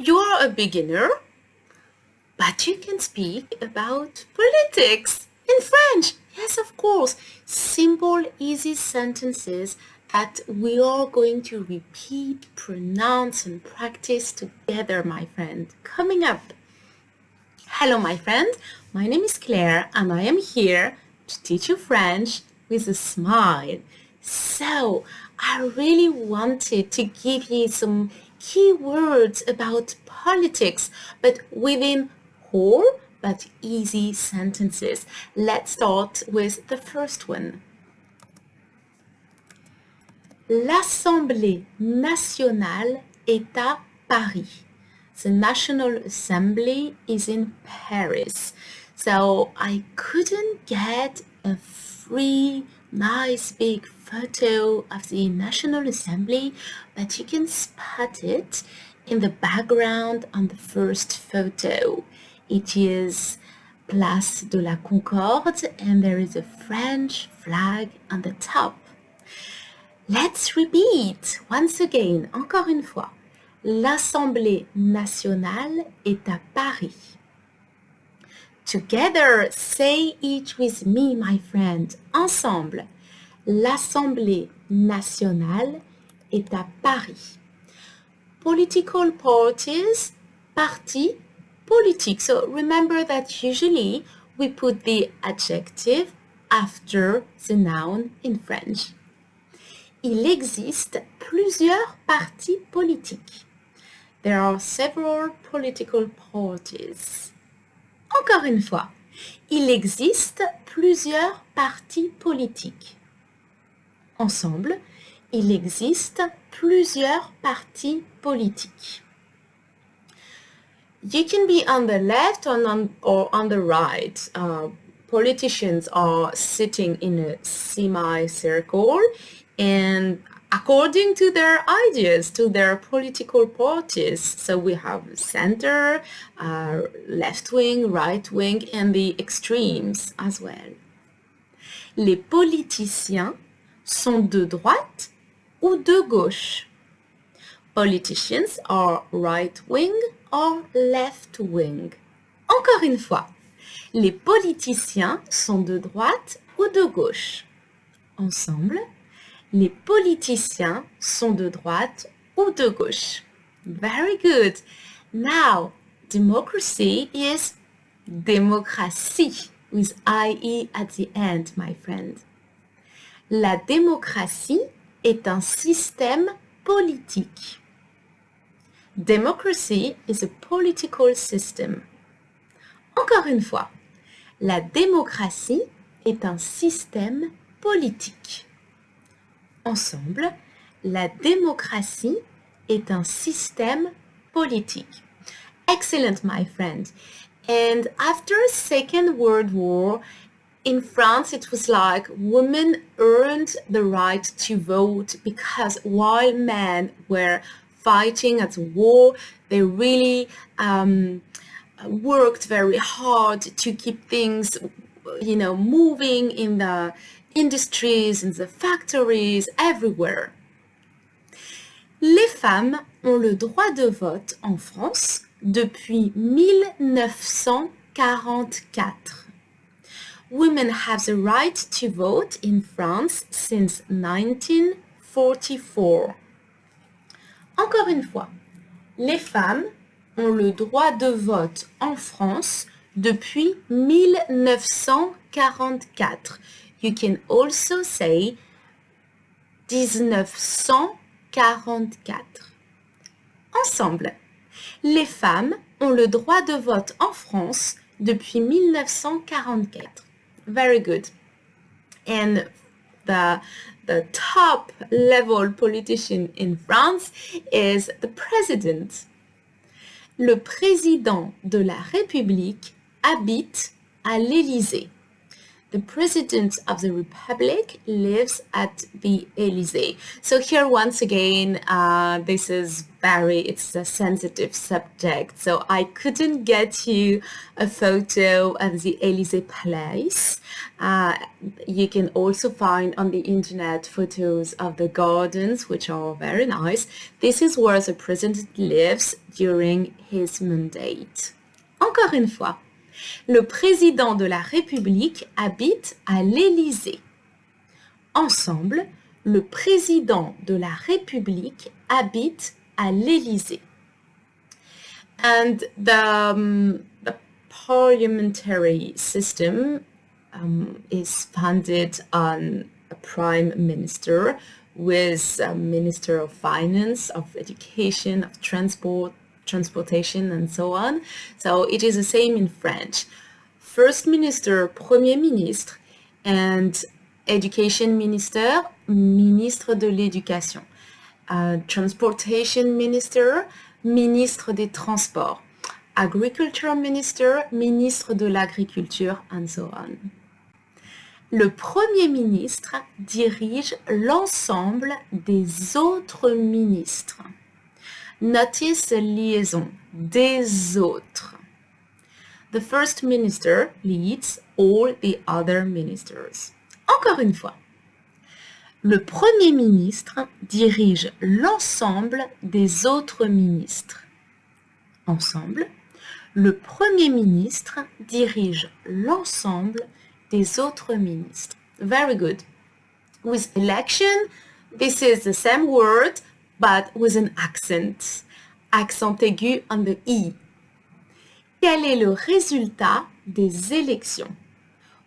You're a beginner, but you can speak about politics in French. Yes, of course. Simple, easy sentences that we are going to repeat, pronounce, and practice together, my friend. Coming up. Hello, my friend. My name is Claire, and I am here to teach you French with a smile. So, I really wanted to give you some key words about politics, but within whole but easy sentences. Let's start with the first one. L'Assemblée nationale est à Paris. The National Assembly is in Paris. So I couldn't get a free, nice big photo of the National Assembly, but you can spot it in the background on the first photo. It is Place de la Concorde and there is a French flag on the top. Let's repeat once again, encore une fois. L'Assemblée nationale est à Paris. Together, say it with me, my friend. Ensemble. L'Assemblée nationale est à Paris. Political parties, partis, politiques. So remember that usually we put the adjective after the noun in French. Il existe plusieurs partis politiques. There are several political parties. Encore une fois, il existe plusieurs partis politiques. Ensemble, il existe plusieurs partis politiques. You can be on the left or on the right. Politicians are sitting in a semicircle and according to their ideas, to their political parties. So we have center, left wing, right wing, and the extremes as well. Les politiciens sont de droite ou de gauche. Politicians are right wing or left wing. Encore une fois, les politiciens sont de droite ou de gauche. Ensemble, les politiciens sont de droite ou de gauche. Very good. Now, democracy is démocratie with IE at the end, my friend. La démocratie est un système politique. Democracy is a political system. Encore une fois, la démocratie est un système politique. Ensemble, la démocratie est un système politique. Excellent, my friend. And after Second World War, in France, it was like women earned the right to vote because while men were fighting at war, they really worked very hard to keep things, moving in the industries, in the factories, everywhere. Les femmes ont le droit de vote en France depuis 1944. Women have the right to vote in France since 1944. Encore une fois, les femmes ont le droit de vote en France depuis 1944. You can also say 1944. Ensemble, les femmes ont le droit de vote en France depuis 1944. Very good. And the top level politician in France is the president. Le président de la République habite à l'Elysée. The President of the Republic lives at the Elysée. So here once again, it's a sensitive subject. So I couldn't get you a photo of the Elysée Palace. You can also find on the internet photos of the gardens, which are very nice. This is where the President lives during his mandate. Encore une fois. Le président de la République habite à l'Élysée. Ensemble, le président de la République habite à l'Élysée. And the parliamentary system is founded on a prime minister with a minister of finance, of education, of transportation and so on. So it is the same in French. First minister, premier ministre, and education minister, ministre de l'éducation. Transportation minister, ministre des transports. Agriculture minister, ministre de l'agriculture, and so on. Le premier ministre dirige l'ensemble des autres ministres. Notice the liaison, des autres. The first minister leads all the other ministers. Encore une fois. Le premier ministre dirige l'ensemble des autres ministres. Ensemble. Le premier ministre dirige l'ensemble des autres ministres. Very good. With election, this is the same word, but with an accent. Accent aigu on the I. Quel est le résultat des élections?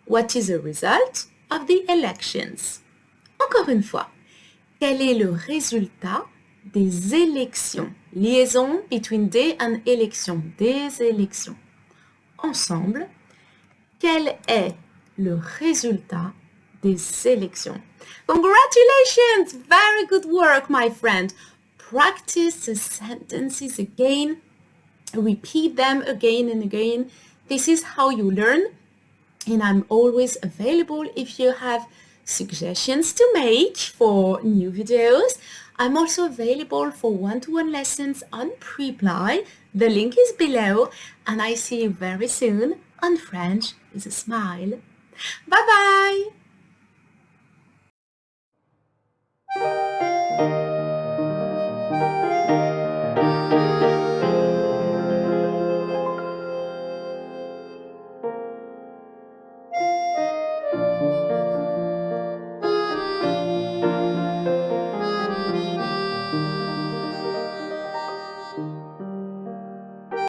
What is the result of the elections? Encore une fois. Quel est le résultat des élections? Liaison between des and élections. Des élections. Ensemble. Quel est le résultat des élections? Congratulations! Very good work, my friend. Practice the sentences again. Repeat them again and again. This is how you learn. And I'm always available if you have suggestions to make for new videos. I'm also available for one-to-one lessons on Preply. The link is below. And I see you very soon on French with a smile. Bye-bye!